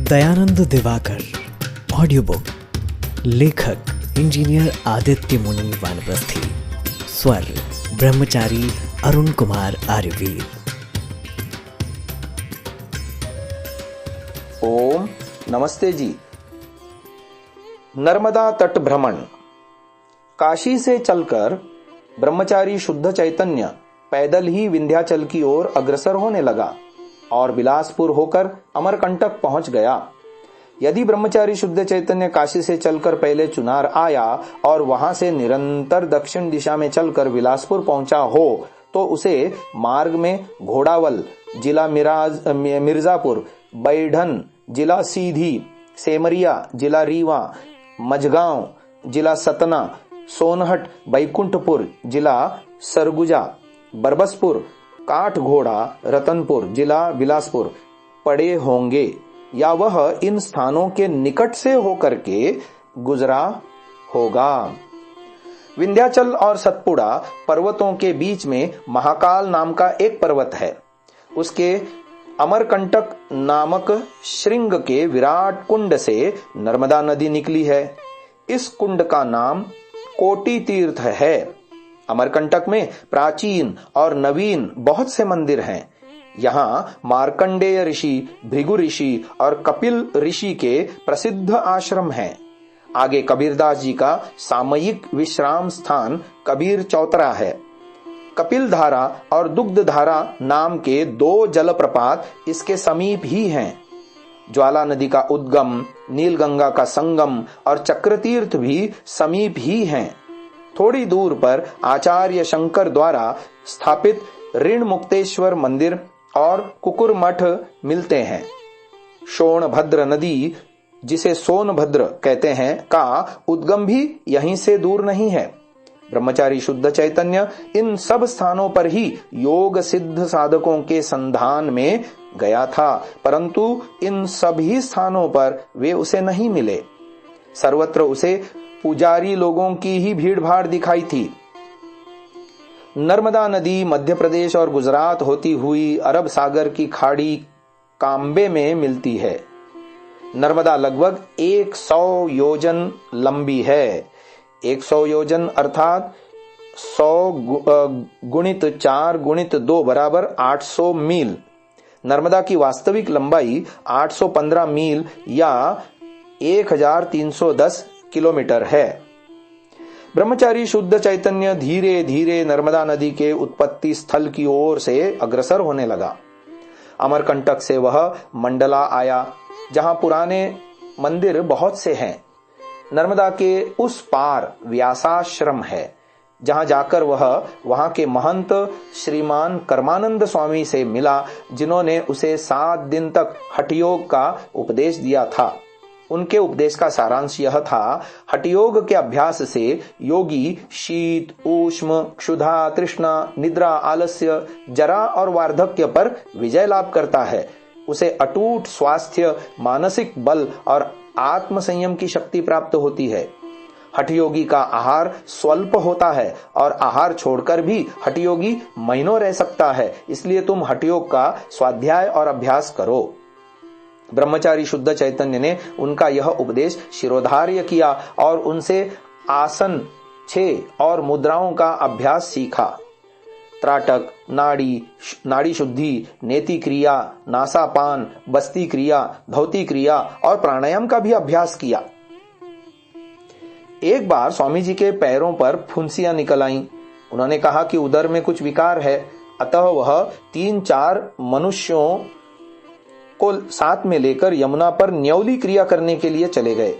Dayanand Diwakar. Audio book लेखक engineer Aditya मुनि वानप्रस्थी। स्वर ब्रह्मचारी अरुण कुमार आर्यवीर। ओम नमस्ते जी। नर्मदा तट भ्रमण। काशी से चलकर ब्रह्मचारी शुद्ध चैतन्य पैदल ही विंध्याचल की ओर अग्रसर होने लगा और बिलासपुर होकर अमरकंटक पहुंच गया। यदि ब्रह्मचारी शुद्ध चैतन्य काशी से चलकर पहले चुनार आया और वहां से निरंतर दक्षिण दिशा में चलकर बिलासपुर पहुंचा हो तो उसे मार्ग में घोड़ावल जिला मिर्जापुर, बैढन जिला सीधी, सेमरिया जिला रीवा, मझगांव जिला सतना, सोनहट बैकुंठपुर जिला सरगुजा, बरबसपुर, काठघोड़ा रतनपुर जिला बिलासपुर पड़े होंगे या वह इन स्थानों के निकट से होकर के गुजरा होगा। विंध्याचल और सतपुड़ा पर्वतों के बीच में महाकाल नाम का एक पर्वत है। उसके अमरकंटक नामक श्रृंग के विराट कुंड से नर्मदा नदी निकली है। इस कुंड का नाम कोटि तीर्थ है। अमरकंटक में प्राचीन और नवीन बहुत से मंदिर हैं। यहाँ मार्कंडेय ऋषि, भृगु ऋषि और कपिल ऋषि के प्रसिद्ध आश्रम हैं। आगे कबीरदास जी का सामयिक विश्राम स्थान कबीर चौतरा है। कपिल धारा और दुग्ध धारा नाम के दो जलप्रपात इसके समीप ही हैं। ज्वाला नदी का उद्गम, नीलगंगा का संगम और चक्रतीर्थ भी समीप ही हैं। थोड़ी दूर पर आचार्य शंकर द्वारा स्थापित ऋण मुक्तेश्वर मंदिर और कुकुर मठ मिलते हैं। सोनभद्र नदी, जिसे सोनभद्र कहते हैं, का उद्गम भी यहीं से दूर नहीं है। ब्रह्मचारी शुद्ध चैतन्य इन सब स्थानों पर ही योग सिद्ध साधकों के संधान में गया था, परंतु इन सभी स्थानों पर वे उसे नहीं मिले। सर्वत्र उसे पुजारी लोगों की ही भीड़ भाड़ दिखाई थी। नर्मदा नदी मध्य प्रदेश और गुजरात होती हुई अरब सागर की खाड़ी काम्बे में मिलती है। नर्मदा लगभग 100 योजन लंबी है। 100 योजन अर्थात 100 गुणित 4 गुणित 2 बराबर 800 मील। नर्मदा की वास्तविक लंबाई 815 मील या 1310 किलोमीटर है। ब्रह्मचारी शुद्ध चैतन्य धीरे धीरे नर्मदा नदी के उत्पत्ति स्थल की ओर से अग्रसर होने लगा। अमरकंटक से वह मंडला आया, जहां पुराने मंदिर बहुत से हैं। नर्मदा के उस पार व्यासाश्रम है, जहां जाकर वह वहां के महंत श्रीमान कर्मानंद स्वामी से मिला, जिन्होंने उसे 7 दिन तक हठयोग का उपदेश दिया था। उनके उपदेश का सारांश यह था, हठयोग के अभ्यास से योगी शीत, ऊष्म, क्षुधा, तृष्णा, निद्रा, आलस्य, जरा और वार्धक्य पर विजय लाभ करता है। उसे अटूट स्वास्थ्य, मानसिक बल और आत्म संयम की शक्ति प्राप्त होती है। हठयोगी का आहार स्वल्प होता है और आहार छोड़कर भी हठयोगी महीनों रह सकता है। इसलिए तुम हठयोग का स्वाध्याय और अभ्यास करो। ब्रह्मचारी शुद्ध चैतन्य ने उनका यह उपदेश शिरोधार्य किया और उनसे आसन 6 और मुद्राओं का अभ्यास सीखा। त्राटक, नाड़ी शुद्धि, नेति क्रिया, नासापान, बस्ती क्रिया, धौती क्रिया और प्राणायाम का भी अभ्यास किया। एक बार स्वामी जी के पैरों पर फुंसियां निकल आईं। उन्होंने कहा कि उदर में कुछ विकार है, अतः वह 3-4 मनुष्यों को साथ में लेकर यमुना पर न्यौली क्रिया करने के लिए चले गए।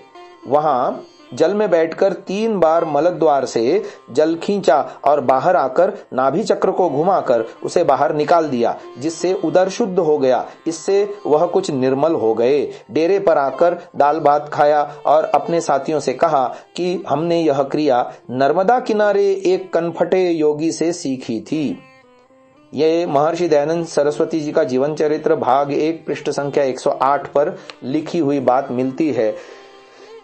वहां जल में बैठकर 3 बार मलद्वार से जल खींचा और बाहर आकर नाभि चक्र को घुमाकर उसे बाहर निकाल दिया, जिससे उदर शुद्ध हो गया। इससे वह कुछ निर्मल हो गए। डेरे पर आकर दाल भात खाया और अपने साथियों से कहा कि हमने यह क्रिया नर्मदा किनारे एक कनफटे योगी से सीखी थी। ये महर्षि दयानंद सरस्वती जी का जीवन चरित्र भाग 1 पृष्ठ संख्या 108 पर लिखी हुई बात मिलती है।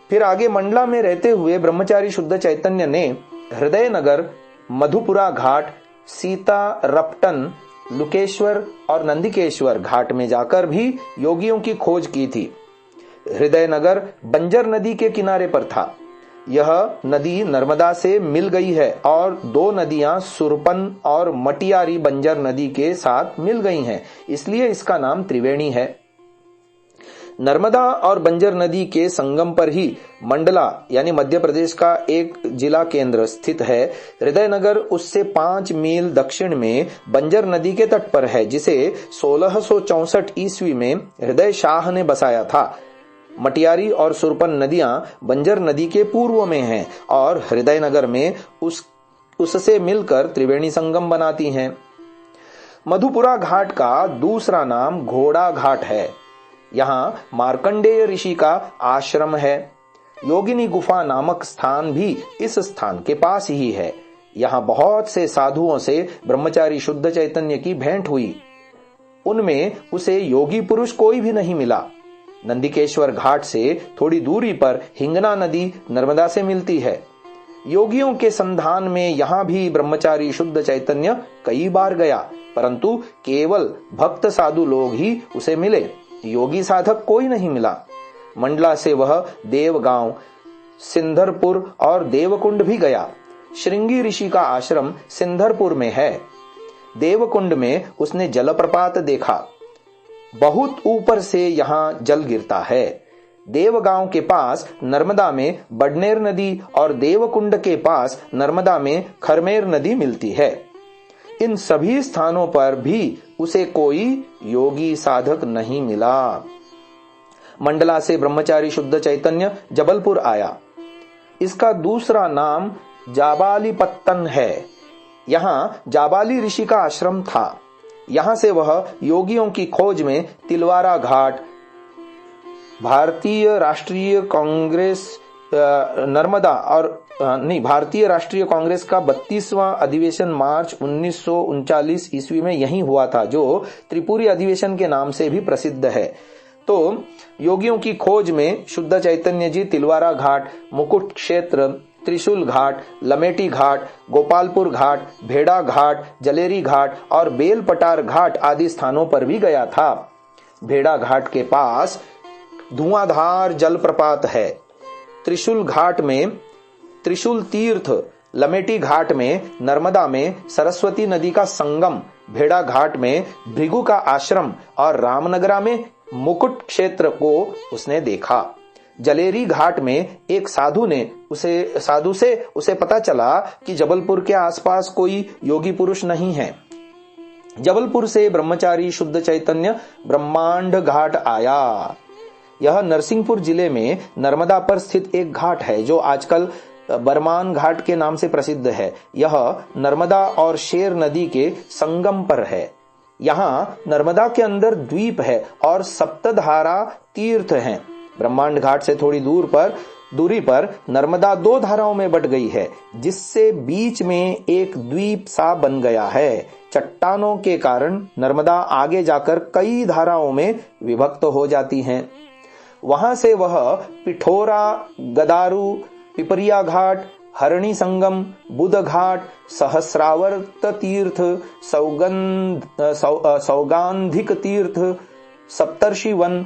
फिर आगे मंडला में रहते हुए ब्रह्मचारी शुद्ध चैतन्य ने हृदय नगर, मधुपुरा घाट, सीता रपटन, लुकेश्वर और नंदिकेश्वर घाट में जाकर भी योगियों की खोज की थी। हृदयनगर बंजर नदी के किनारे पर था। यह नदी नर्मदा से मिल गई है और दो नदियां सुरपन और मटियारी बंजर नदी के साथ मिल गई हैं, इसलिए इसका नाम त्रिवेणी है। नर्मदा और बंजर नदी के संगम पर ही मंडला यानी मध्य प्रदेश का एक जिला केंद्र स्थित है। हृदयनगर उससे 5 मील दक्षिण में बंजर नदी के तट पर है, जिसे 1664 ईस्वी में हृदय शाह ने बसाया था। मटियारी और सुरपन नदियां बंजर नदी के पूर्व में हैं और हृदयनगर में उससे मिलकर त्रिवेणी संगम बनाती हैं। मधुपुरा घाट का दूसरा नाम घोड़ा घाट है। यहाँ मार्कंडेय ऋषि का आश्रम है। योगिनी गुफा नामक स्थान भी इस स्थान के पास ही है। यहाँ बहुत से साधुओं से ब्रह्मचारी शुद्ध चैतन्य की भेंट हुई। उनमें उसे योगी पुरुष कोई भी नहीं मिला। नंदिकेश्वर घाट से थोड़ी दूरी पर हिंगना नदी नर्मदा से मिलती है। योगियों के संधान में यहाँ भी ब्रह्मचारी शुद्ध चैतन्य कई बार गया, परंतु केवल भक्त साधु लोग ही उसे मिले। योगी साधक कोई नहीं मिला। मंडला से वह देवगांव, सिंधरपुर और देवकुंड भी गया। श्रृंगी ऋषि का आश्रम सिंधरपुर में है। देवकुंड में उसने जलप्रपात देखा। बहुत ऊपर से यहाँ जल गिरता है। देवगांव के पास नर्मदा में बडनेर नदी और देवकुंड के पास नर्मदा में खरमेर नदी मिलती है। इन सभी स्थानों पर भी उसे कोई योगी साधक नहीं मिला। मंडला से ब्रह्मचारी शुद्ध चैतन्य जबलपुर आया। इसका दूसरा नाम जाबालीपत्तन है। यहाँ जाबाली ऋषि का आश्रम था। यहाँ से वह योगियों की खोज में तिलवारा घाट, भारतीय राष्ट्रीय कांग्रेस भारतीय राष्ट्रीय कांग्रेस का 32वां अधिवेशन मार्च 1939 ईस्वी में यही हुआ था, जो त्रिपुरी अधिवेशन के नाम से भी प्रसिद्ध है। तो योगियों की खोज में शुद्ध चैतन्य जी तिलवारा घाट, मुकुट क्षेत्र, त्रिशूल घाट, लमेटी घाट, गोपालपुर घाट, भेड़ा घाट, जलेरी घाट और बेलपटार घाट आदि स्थानों पर भी गया था। भेड़ा घाट के पास धुआंधार जलप्रपात है। त्रिशूल घाट में त्रिशूल तीर्थ, लमेटी घाट में नर्मदा में सरस्वती नदी का संगम, भेड़ा घाट में भृगु का आश्रम और रामनगरा में मुकुट क्षेत्र को उसने देखा। जलेरी घाट में एक साधु से उसे पता चला कि जबलपुर के आसपास कोई योगी पुरुष नहीं है। जबलपुर से ब्रह्मचारी शुद्ध चैतन्य ब्रह्मांड घाट आया। यह नरसिंहपुर जिले में नर्मदा पर स्थित एक घाट है, जो आजकल बरमान घाट के नाम से प्रसिद्ध है। यह नर्मदा और शेर नदी के संगम पर है। यहाँ नर्मदा के अंदर द्वीप है और सप्तधारा तीर्थ हैं। ब्रह्मांड घाट से थोड़ी दूरी पर नर्मदा 2 धाराओं में बट गई है, जिससे बीच में एक द्वीप सा बन गया है। चट्टानों के कारण नर्मदा आगे जाकर कई धाराओं में विभक्त हो जाती हैं। वहां से वह पिठोरा, गदारू, पिपरिया घाट, हरणी संगम, बुध घाट, सहस्रावर्त तीर्थ, सौगांधिक तीर्थ, सप्तर्षि वन,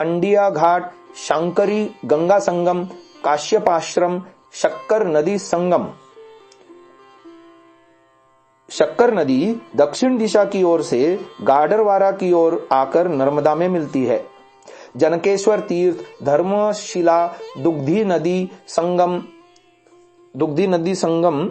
अंडिया घाट, शांकरी गंगा संगम, काश्यपाश्रम, शक्कर नदी संगम। शक्कर नदी दक्षिण दिशा की ओर से गाडरवारा की ओर आकर नर्मदा में मिलती है। जनकेश्वर तीर्थ, धर्मशिला, दुग्धी नदी संगम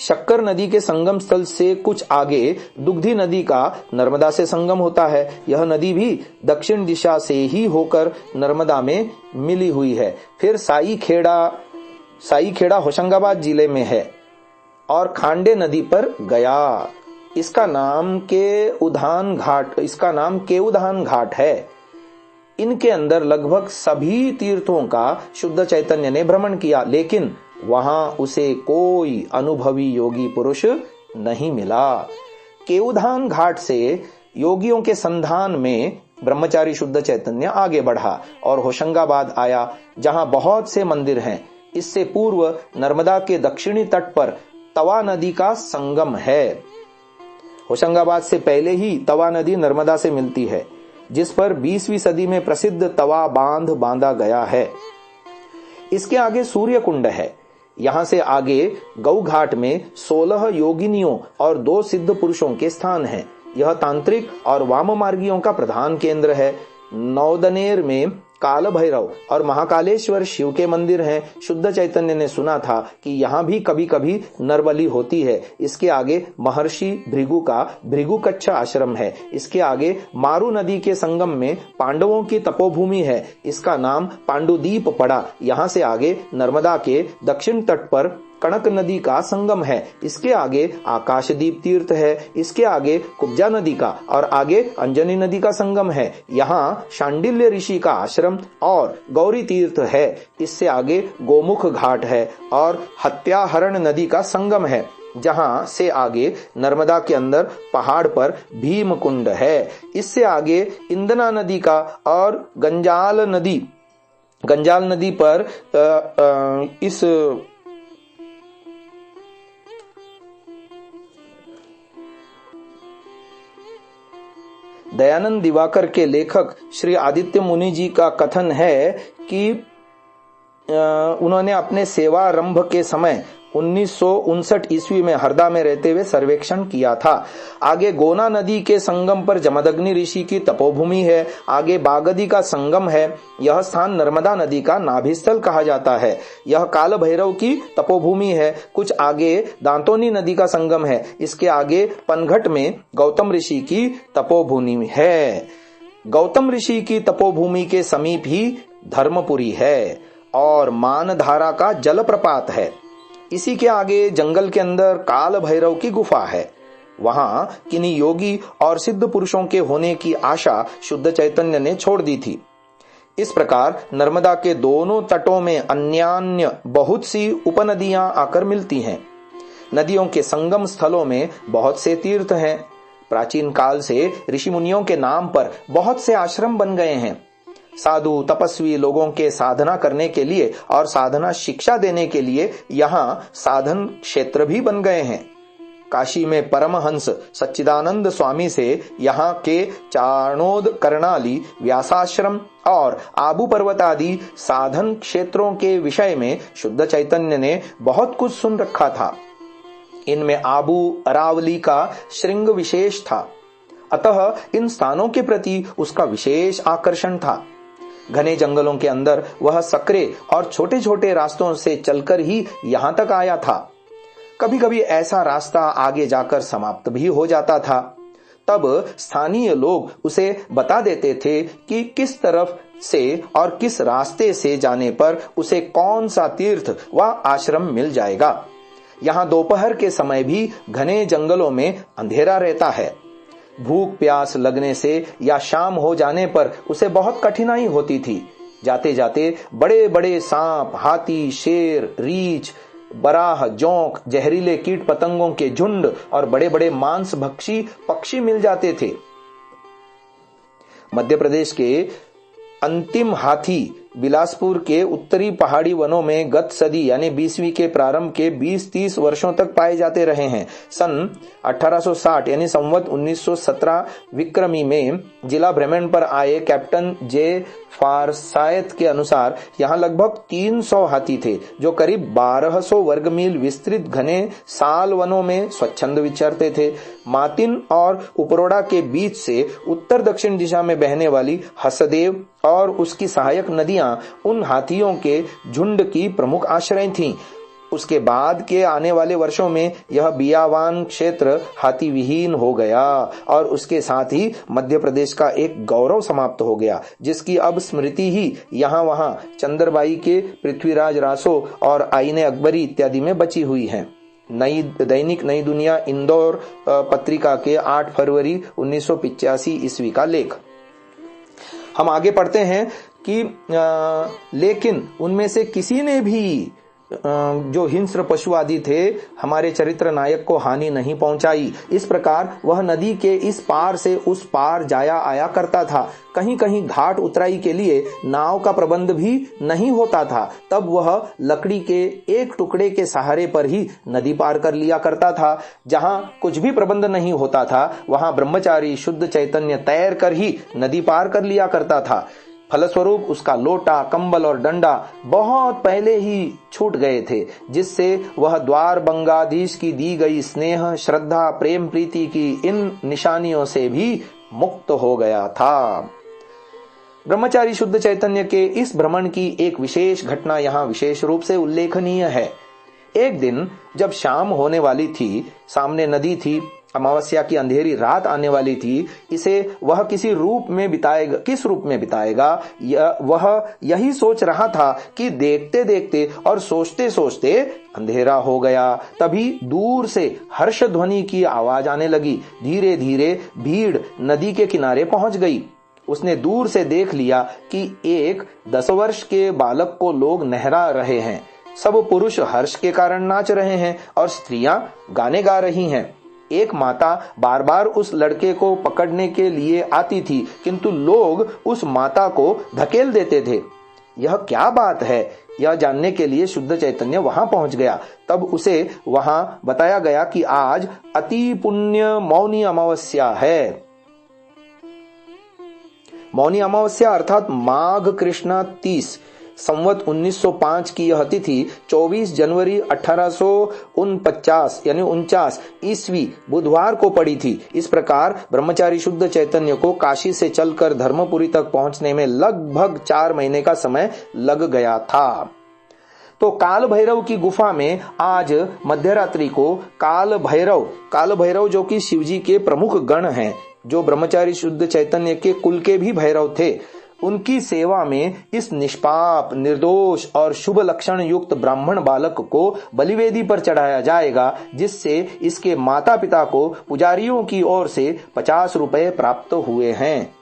शक्कर नदी के संगम स्थल से कुछ आगे दुग्धी नदी का नर्मदा से संगम होता है। यह नदी भी दक्षिण दिशा से ही होकर नर्मदा में मिली हुई है। फिर साई खेड़ा होशंगाबाद जिले में है और खांडे नदी पर गया। इसका नाम केउधान घाट है। इनके अंदर लगभग सभी तीर्थों का शुद्ध चैतन्य ने भ्रमण किया, लेकिन वहां उसे कोई अनुभवी योगी पुरुष नहीं मिला। केउधान घाट से योगियों के संधान में ब्रह्मचारी शुद्ध चैतन्य आगे बढ़ा और होशंगाबाद आया, जहां बहुत से मंदिर हैं। इससे पूर्व नर्मदा के दक्षिणी तट पर तवा नदी का संगम है। होशंगाबाद से पहले ही तवा नदी नर्मदा से मिलती है। जिस पर 20वीं सदी में प्रसिद्ध तवा बांध बांधा गया है। इसके आगे सूर्य कुंड है। यहां से आगे गौ घाट में 16 योगिनियों और 2 सिद्ध पुरुषों के स्थान हैं। यह तांत्रिक और वाम मार्गियों का प्रधान केंद्र है। नौदनेर में काल भैरव और महाकालेश्वर शिव के मंदिर हैं। शुद्ध चैतन्य ने सुना था कि यहाँ भी कभी कभी नरबली होती है। इसके आगे महर्षि भृगु का भृगुकच्छ आश्रम है। इसके आगे मारू नदी के संगम में पांडवों की तपोभूमि है। इसका नाम पांडुदीप पड़ा। यहाँ से आगे नर्मदा के दक्षिण तट पर कणक नदी का संगम है। इसके आगे आकाशदीप तीर्थ है। इसके आगे कुब्जा नदी का और आगे अंजनी नदी का संगम है। यहाँ शांडिल्य ऋषि का आश्रम और गौरी तीर्थ है। इससे आगे गोमुख घाट है और हत्याहरण नदी का संगम है। जहां से आगे नर्मदा के अंदर पहाड़ पर भीम कुंड है। इससे आगे इंदना नदी का और गंजाल नदी पर इस दयानंद दिवाकर के लेखक श्री आदित्य मुनि जी का कथन है कि उन्होंने अपने सेवारंभ के समय 1959 ईस्वी में हरदा में रहते हुए सर्वेक्षण किया था। आगे गोना नदी के संगम पर जमदग्नि ऋषि की तपोभूमि है। आगे बागदी का संगम है। यह स्थान नर्मदा नदी का नाभिस्थल कहा जाता है। यह काल भैरव की तपोभूमि है। कुछ आगे दांतोनी नदी का संगम है। इसके आगे पनघट में गौतम ऋषि की तपोभूमि है। गौतम ऋषि की तपोभूमि के समीप ही धर्मपुरी है और मानधारा का जलप्रपात है। इसी के आगे जंगल के अंदर काल भैरव की गुफा है। वहां किन्हीं योगी और सिद्ध पुरुषों के होने की आशा शुद्ध चैतन्य ने छोड़ दी थी। इस प्रकार नर्मदा के दोनों तटों में अन्यान्य बहुत सी उपनदियां आकर मिलती हैं। नदियों के संगम स्थलों में बहुत से तीर्थ हैं। प्राचीन काल से ऋषि मुनियों के नाम पर बहुत से आश्रम बन गए हैं। साधु तपस्वी लोगों के साधना करने के लिए और साधना शिक्षा देने के लिए यहाँ साधन क्षेत्र भी बन गए हैं। काशी में परमहंस सच्चिदानंद स्वामी से यहाँ के चारणोद, कर्णाली, व्यासाश्रम और आबू पर्वत आदि साधन क्षेत्रों के विषय में शुद्ध चैतन्य ने बहुत कुछ सुन रखा था। इनमें आबू अरावली का श्रृंग विशेष था। अतः इन स्थानों के प्रति उसका विशेष आकर्षण था। घने जंगलों के अंदर वह सकरे और छोटे छोटे रास्तों से चलकर ही यहां तक आया था। कभी कभी ऐसा रास्ता आगे जाकर समाप्त भी हो जाता था। तब स्थानीय लोग उसे बता देते थे कि किस तरफ से और किस रास्ते से जाने पर उसे कौन सा तीर्थ व आश्रम मिल जाएगा। यहाँ दोपहर के समय भी घने जंगलों में अंधेरा रहता है। भूख प्यास लगने से या शाम हो जाने पर उसे बहुत कठिनाई होती थी। जाते जाते बड़े बड़े सांप, हाथी, शेर, रीछ, बराह, जोंक, जहरीले कीट पतंगों के झुंड और बड़े बड़े मांस भक्षी पक्षी मिल जाते थे। मध्य प्रदेश के अंतिम हाथी बिलासपुर के उत्तरी पहाड़ी वनों में गत सदी यानी 20वीं के प्रारंभ के 20-30 वर्षों तक पाए जाते रहे हैं। सन 1860 यानी संवत 1917 विक्रमी में जिला भ्रमण पर आए कैप्टन जे फारसायत के अनुसार यहाँ लगभग 300 हाथी थे, जो करीब 1200 वर्ग मील विस्तृत घने साल वनों में स्वच्छंद विचरते थे। मातिन और उपरोड़ा के बीच से उत्तर दक्षिण दिशा में बहने वाली हसदेव और उसकी सहायक नदियां उन हाथियों के झुंड की प्रमुख आश्रय थीं। उसके बाद के आने वाले वर्षों में यह बियावान क्षेत्र हाथी विहीन हो गया और उसके साथ ही मध्य प्रदेश का एक गौरव समाप्त हो गया, जिसकी अब स्मृति ही यहाँ वहाँ चंद्रबाई के पृथ्वीराज रासो और आईने अकबरी इत्यादि में बची हुई है। दैनिक नई दुनिया इंदौर पत्रिका के 8 फरवरी 1985 ईस्वी का लेख। हम आगे पढ़ते हैं कि लेकिन उनमें से किसी ने भी जो हिंस्र पशु आदि थे हमारे चरित्र नायक को हानि नहीं पहुंचाई। इस प्रकार वह नदी के इस पार से उस पार जाया आया करता था। कहीं कहीं घाट उतराई के लिए नाव का प्रबंध भी नहीं होता था, तब वह लकड़ी के एक टुकड़े के सहारे पर ही नदी पार कर लिया करता था। जहां कुछ भी प्रबंध नहीं होता था वहां ब्रह्मचारी शुद्ध चैतन्य तैर कर ही नदी पार कर लिया करता था। फलस्वरूप उसका लोटा, कंबल और डंडा बहुत पहले ही छूट गए थे, जिससे वह द्वार बंगाधीश की दी गई स्नेह, श्रद्धा, प्रेम, प्रीति की इन निशानियों से भी मुक्त हो गया था। ब्रह्मचारी शुद्ध चैतन्य के इस भ्रमण की एक विशेष घटना यहाँ विशेष रूप से उल्लेखनीय है। एक दिन जब शाम होने वाली थी, सामने नदी थी, अमावस्या की अंधेरी रात आने वाली थी, इसे वह किस रूप में बिताएगा वह यही सोच रहा था कि देखते देखते और सोचते सोचते अंधेरा हो गया। तभी दूर से हर्ष ध्वनि की आवाज आने लगी। धीरे धीरे भीड़ नदी के किनारे पहुंच गई। उसने दूर से देख लिया कि एक 10 वर्ष के बालक को लोग नहला रहे हैं। सब पुरुष हर्ष के कारण नाच रहे हैं और स्त्रियां गाने गा रही हैं। एक माता बार बार उस लड़के को पकड़ने के लिए आती थी, किंतु लोग उस माता को धकेल देते थे। यह क्या बात है, यह जानने के लिए शुद्ध चैतन्य वहां पहुंच गया। तब उसे वहां बताया गया कि आज अति पुण्य मौनी अमावस्या है। मौनी अमावस्या अर्थात माघ कृष्णा 30 संवत 1905 की यह तिथि 24 जनवरी 1849 यानी 49 ईस्वी बुधवार को पड़ी थी। इस प्रकार ब्रह्मचारी शुद्ध चैतन्य को काशी से चलकर धर्मपुरी तक पहुंचने में लगभग 4 महीने का समय लग गया था। तो काल भैरव की गुफा में आज मध्यरात्रि को काल भैरव जो कि शिवजी के प्रमुख गण हैं, जो ब्रह्मचारी शुद्ध चैतन्य के कुल के भी भैरव थे, उनकी सेवा में इस निष्पाप, निर्दोष और शुभ लक्षण युक्त ब्राह्मण बालक को बलिवेदी पर चढ़ाया जाएगा, जिससे इसके माता पिता को पुजारियों की ओर से 50 रुपए प्राप्त हुए हैं।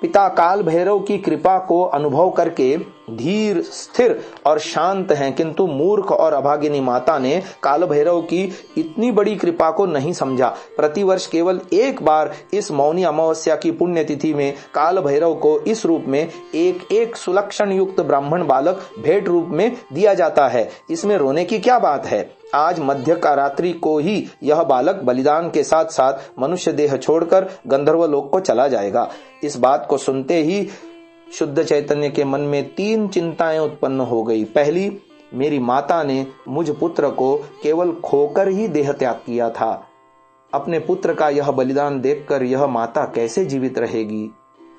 पिता काल भैरव की कृपा को अनुभव करके धीर, स्थिर और शांत हैं, किंतु मूर्ख और अभागिनी माता ने काल भैरव की इतनी बड़ी कृपा को नहीं समझा। प्रतिवर्ष केवल एक बार इस मौनी अमावस्या की पुण्यतिथि में काल भैरव को इस रूप में एक सुलक्षण युक्त ब्राह्मण बालक भेंट रूप में दिया जाता है। इसमें रोने की क्या बात है। आज मध्य का रात्रि को ही यह बालक बलिदान के साथ साथ मनुष्य देह छोड़कर गंधर्व लोक को चला जाएगा। इस बात को सुनते ही शुद्ध चैतन्य के मन में 3 चिंताएं उत्पन्न हो गई। पहली, मेरी माता ने मुझ पुत्र को केवल खोकर ही देह त्याग किया था। अपने पुत्र का यह बलिदान देखकर यह माता कैसे जीवित रहेगी।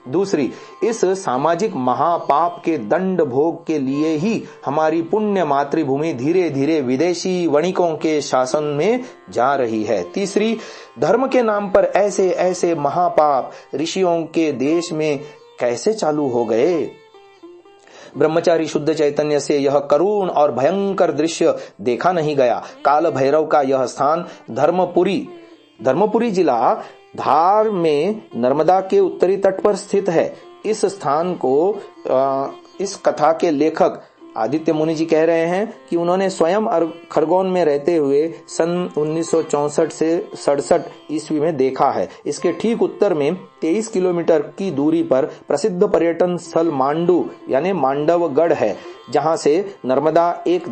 दूसरी, इस सामाजिक महापाप के दंड भोग के लिए ही हमारी पुण्य मातृभूमि धीरे धीरे विदेशी वणिकों के शासन में जा रही है। तीसरी, धर्म के नाम पर ऐसे ऐसे महापाप ऋषियों के देश में कैसे चालू हो गए। ब्रह्मचारी शुद्ध चैतन्य से यह करुण और भयंकर दृश्य देखा नहीं गया। काल भैरव का यह स्थान धर्मपुरी जिला धार में नर्मदा के उत्तरी तट पर स्थित है। इस स्थान को इस कथा के लेखक आदित्य मुनि जी कह रहे हैं कि उन्होंने स्वयं खरगोन में रहते हुए सन 1964 से 67 ईस्वी में देखा है। इसके ठीक उत्तर में 23 किलोमीटर की दूरी पर प्रसिद्ध पर्यटन स्थल मांडू यानी मांडवगढ़ है, जहां से नर्मदा एक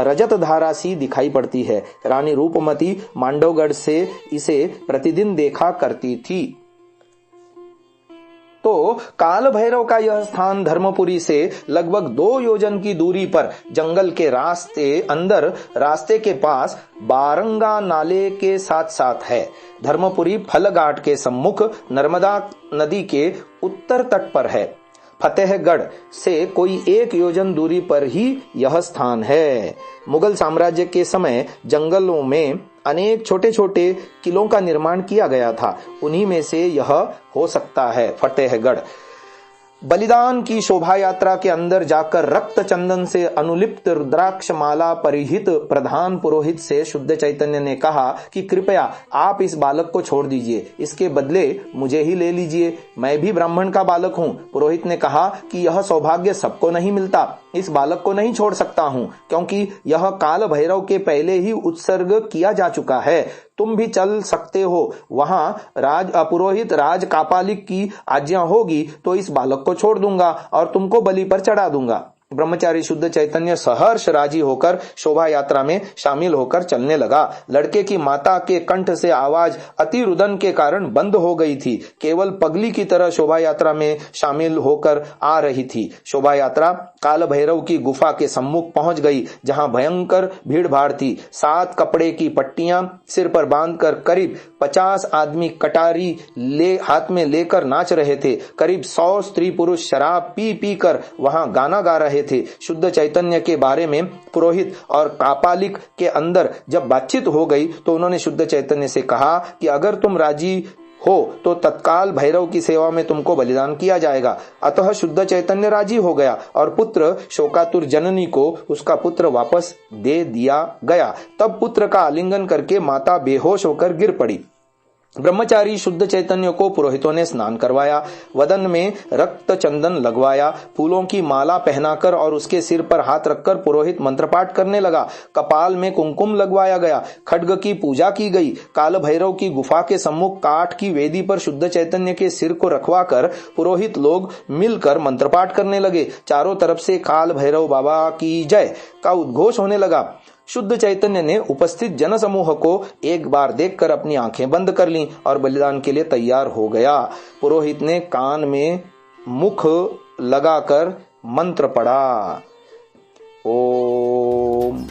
रजत धारा सी दिखाई पड़ती है। रानी रूपमती मांडवगढ़ से इसे प्रतिदिन देखा करती थी। तो काल भैरव का यह स्थान धर्मपुरी से लगभग 2 योजन की दूरी पर जंगल के रास्ते के पास बारंगा नाले के साथ साथ है। धर्मपुरी फलघाट के सम्मुख नर्मदा नदी के उत्तर तट पर है। फतेहगढ़ से कोई 1 योजन दूरी पर ही यह स्थान है। मुगल साम्राज्य के समय जंगलों में अनेक छोटे छोटे किलों का निर्माण किया गया था। उन्हीं में से यह हो सकता है फतेहगढ़। बलिदान की शोभा यात्रा के अंदर जाकर रक्त चंदन से अनुलिप्त रुद्राक्ष माला परिहित प्रधान पुरोहित से शुद्ध चैतन्य ने कहा कि कृपया आप इस बालक को छोड़ दीजिए, इसके बदले मुझे ही ले लीजिए, मैं भी ब्राह्मण का बालक हूँ। पुरोहित ने कहा कि यह सौभाग्य सबको नहीं मिलता, इस बालक को नहीं छोड़ सकता हूँ क्योंकि यह काल भैरव के पहले ही उत्सर्ग किया जा चुका है। तुम भी चल सकते हो, वहां पुरोहित राज कापालिक की आज्ञा होगी तो इस बालक को छोड़ दूंगा और तुमको बलि पर चढ़ा दूंगा। ब्रह्मचारी शुद्ध चैतन्य सहर्ष राजी होकर शोभा यात्रा में शामिल होकर चलने लगा। लड़के की माता के कंठ से आवाज अति रुदन के कारण बंद हो गई थी, केवल पगली की तरह शोभा यात्रा में शामिल होकर आ रही थी। शोभा यात्रा काल भैरव की गुफा के सम्मुख पहुंच गई, जहां भयंकर भीड़ भाड़ थी। 7 कपड़े की पट्टियां सिर पर बांधकर करीब 50 आदमी कटारी हाथ में लेकर नाच रहे थे। करीब 100 स्त्री पुरुष शराब पी पी कर वहां गाना गा रहे थे। शुद्ध चैतन्य के बारे में पुरोहित और कापालिक के अंदर जब बातचीत हो गई तो उन्होंने शुद्ध चैतन्य से कहा कि अगर तुम राजी हो तो तत्काल भैरव की सेवा में तुमको बलिदान किया जाएगा। अतः शुद्ध चैतन्य राजी हो गया और पुत्र शोकातुर जननी को उसका पुत्र वापस दे दिया गया। तब पुत्र का आलिंगन करके माता बेहोश होकर गिर पड़ी। ब्रह्मचारी शुद्ध चैतन्य को पुरोहितों ने स्नान करवाया, वदन में रक्त चंदन लगवाया, फूलों की माला पहनाकर और उसके सिर पर हाथ रखकर पुरोहित मंत्रपाठ करने लगा। कपाल में कुमकुम लगवाया गया, खड्ग की पूजा की गई। काल भैरव की गुफा के सम्मुख काठ की वेदी पर शुद्ध चैतन्य के सिर को रखवाकर पुरोहित लोग मिलकर मंत्रपाठ करने लगे। चारों तरफ से काल भैरव बाबा की जय का उद्घोष होने लगा। शुद्ध चैतन्य ने उपस्थित जनसमूह को एक बार देखकर अपनी आंखें बंद कर लीं और बलिदान के लिए तैयार हो गया। पुरोहित ने कान में मुख लगाकर मंत्र पढ़ा, ओम